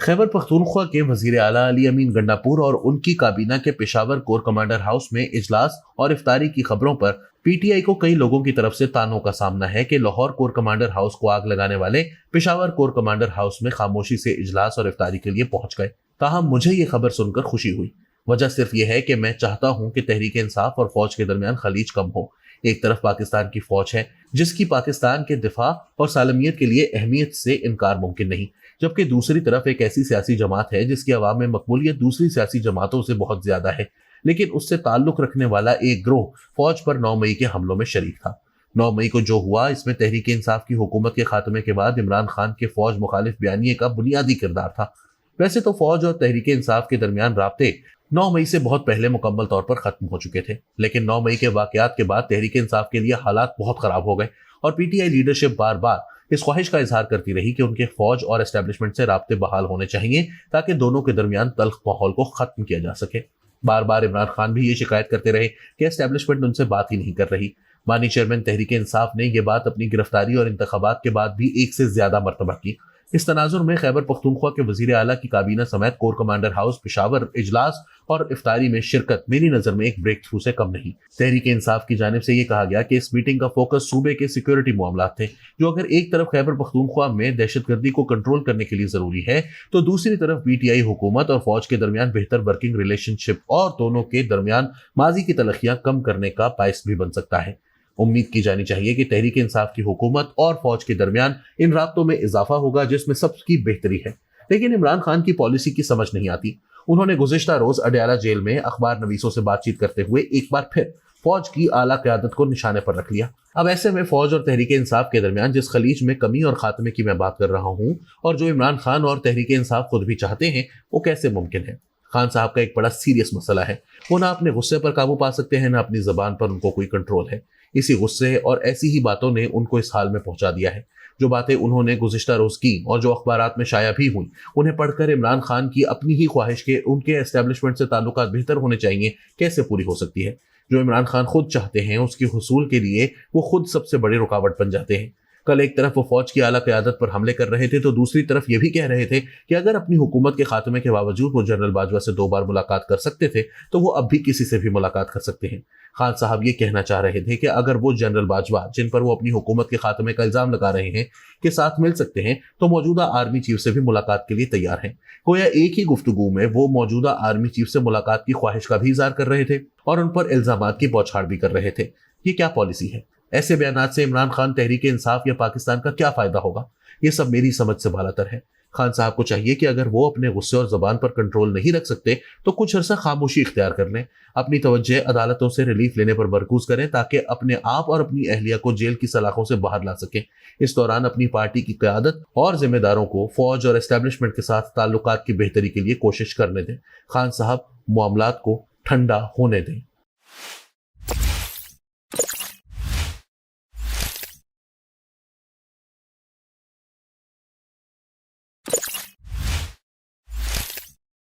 خیبر پختونخوا کے وزیر اعلیٰ علی امین گنڈاپور اور ان کی کابینہ کے پشاور کور کمانڈر ہاؤس میں اجلاس اور افطاری کی خبروں پر پی ٹی آئی کو کئی لوگوں کی طرف سے تانوں کا سامنا ہے کہ لاہور کور کمانڈر ہاؤس کو آگ لگانے والے پشاور کور کمانڈر ہاؤس میں خاموشی سے اجلاس اور افطاری کے لیے پہنچ گئے۔ تاہم مجھے یہ خبر سن کر خوشی ہوئی۔ وجہ صرف یہ ہے کہ میں چاہتا ہوں کہ تحریک انصاف اور فوج کے درمیان خلیج کم ہو۔ ایک طرف پاکستان کی فوج ہے جس کی پاکستان کے دفاع اور سالمیت کے لیے اہمیت سے انکار ممکن نہیں، جبکہ دوسری طرف ایک ایسی سیاسی جماعت ہے جس کی عوام میں مقبولیت دوسری سیاسی جماعتوں سے بہت زیادہ ہے، لیکن اس سے تعلق رکھنے والا ایک گروہ فوج پر 9 مئی کے حملوں میں شریک تھا۔ 9 مئی کو جو ہوا اس میں تحریک انصاف کی حکومت کے خاتمے کے بعد عمران خان کے فوج مخالف بیانیے کا بنیادی کردار تھا۔ ویسے تو فوج اور تحریک انصاف کے درمیان رابطے 9 مئی سے بہت پہلے مکمل طور پر ختم ہو چکے تھے، لیکن 9 مئی کے واقعات کے بعد تحریک انصاف کے لیے حالات بہت خراب ہو گئے اور پی ٹی آئی لیڈرشپ بار بار اس خواہش کا اظہار کرتی رہی کہ ان کے فوج اور اسٹیبلشمنٹ سے رابطے بحال ہونے چاہیے تاکہ دونوں کے درمیان تلخ ماحول کو ختم کیا جا سکے۔ بار بار عمران خان بھی یہ شکایت کرتے رہے کہ اسٹیبلشمنٹ ان سے بات ہی نہیں کر رہی۔ بانی چیئرمین تحریک انصاف نے یہ بات اپنی گرفتاری اور انتخابات کے بعد بھی ایک سے زیادہ مرتبہ کی۔ اس تناظر میں خیبر پختونخوا کے وزیر اعلیٰ کی کابینہ سمیت کور کمانڈر ہاؤس پشاور اجلاس اور افطاری میں شرکت میری نظر میں ایک بریک تھرو سے کم نہیں۔ تحریک انصاف کی جانب سے یہ کہا گیا کہ اس میٹنگ کا فوکس صوبے کے سیکیورٹی معاملات تھے، جو اگر ایک طرف خیبر پختونخوا میں دہشت گردی کو کنٹرول کرنے کے لیے ضروری ہے تو دوسری طرف پی ٹی آئی حکومت اور فوج کے درمیان بہتر ورکنگ ریلیشن شپ اور دونوں کے درمیان ماضی کی تلخیاں کم کرنے کا باعث بھی بن سکتا ہے۔ امید کی جانی چاہیے کہ تحریک انصاف کی حکومت اور فوج کے درمیان ان رابطوں میں اضافہ ہوگا جس میں سب کی بہتری ہے، لیکن عمران خان کی پالیسی کی سمجھ نہیں آتی۔ انہوں نے گزشتہ روز اڈیالہ جیل میں اخبار نویسوں سے بات چیت کرتے ہوئے ایک بار پھر فوج کی اعلیٰ قیادت کو نشانے پر رکھ لیا۔ اب ایسے میں فوج اور تحریک انصاف کے درمیان جس خلیج میں کمی اور خاتمے کی میں بات کر رہا ہوں اور جو عمران خان اور تحریک انصاف خود بھی چاہتے ہیں، وہ کیسے ممکن ہے؟ خان صاحب کا ایک بڑا سیریس مسئلہ ہے۔ وہ نہ اپنے غصے پر قابو پا سکتے ہیں، نہ اپنی زبان پر ان کو کوئی کنٹرول ہے۔ اسی غصے اور ایسی ہی باتوں نے ان کو اس حال میں پہنچا دیا ہے۔ جو باتیں انہوں نے گزشتہ روز کی اور جو اخبارات میں شائع بھی ہوئی، انہیں پڑھ کر عمران خان کی اپنی ہی خواہش کہ ان کے اسٹیبلشمنٹ سے تعلقات بہتر ہونے چاہیے کیسے پوری ہو سکتی ہے؟ جو عمران خان خود چاہتے ہیں اس کے حصول کے لیے وہ خود سب سے بڑے رکاوٹ بن جاتے ہیں۔ کل ایک طرف وہ فوج کی اعلیٰ قیادت پر حملے کر رہے تھے تو دوسری طرف یہ بھی کہہ رہے تھے کہ اگر اپنی حکومت کے خاتمے کے باوجود وہ جنرل باجوہ سے 2 بار ملاقات کر سکتے تھے تو وہ اب بھی کسی سے بھی ملاقات کر سکتے ہیں۔ خان صاحب یہ کہنا چاہ رہے تھے کہ اگر وہ جنرل باجوہ جن پر وہ اپنی حکومت کے خاتمے کا الزام لگا رہے ہیں کے ساتھ مل سکتے ہیں تو موجودہ آرمی چیف سے بھی ملاقات کے لیے تیار ہیں۔ گویا ایک ہی گفتگو میں وہ موجودہ آرمی چیف سے ملاقات کی خواہش کا بھی اظہار کر رہے تھے اور ان پر الزامات کی بوچھاڑ بھی کر رہے تھے۔ یہ کیا پالیسی ہے؟ ایسے بیانات سے عمران خان، تحریک انصاف یا پاکستان کا کیا فائدہ ہوگا؟ یہ سب میری سمجھ سے بالاتر ہے۔ خان صاحب کو چاہیے کہ اگر وہ اپنے غصے اور زبان پر کنٹرول نہیں رکھ سکتے تو کچھ عرصہ خاموشی اختیار کر لیں، اپنی توجہ عدالتوں سے ریلیف لینے پر مرکوز کریں تاکہ اپنے آپ اور اپنی اہلیہ کو جیل کی سلاخوں سے باہر لا سکیں۔ اس دوران اپنی پارٹی کی قیادت اور ذمہ داروں کو فوج اور اسٹیبلشمنٹ کے ساتھ تعلقات کی بہتری کے لیے کوشش کرنے دیں۔ خان صاحب معاملات کو ٹھنڈا ہونے دیں۔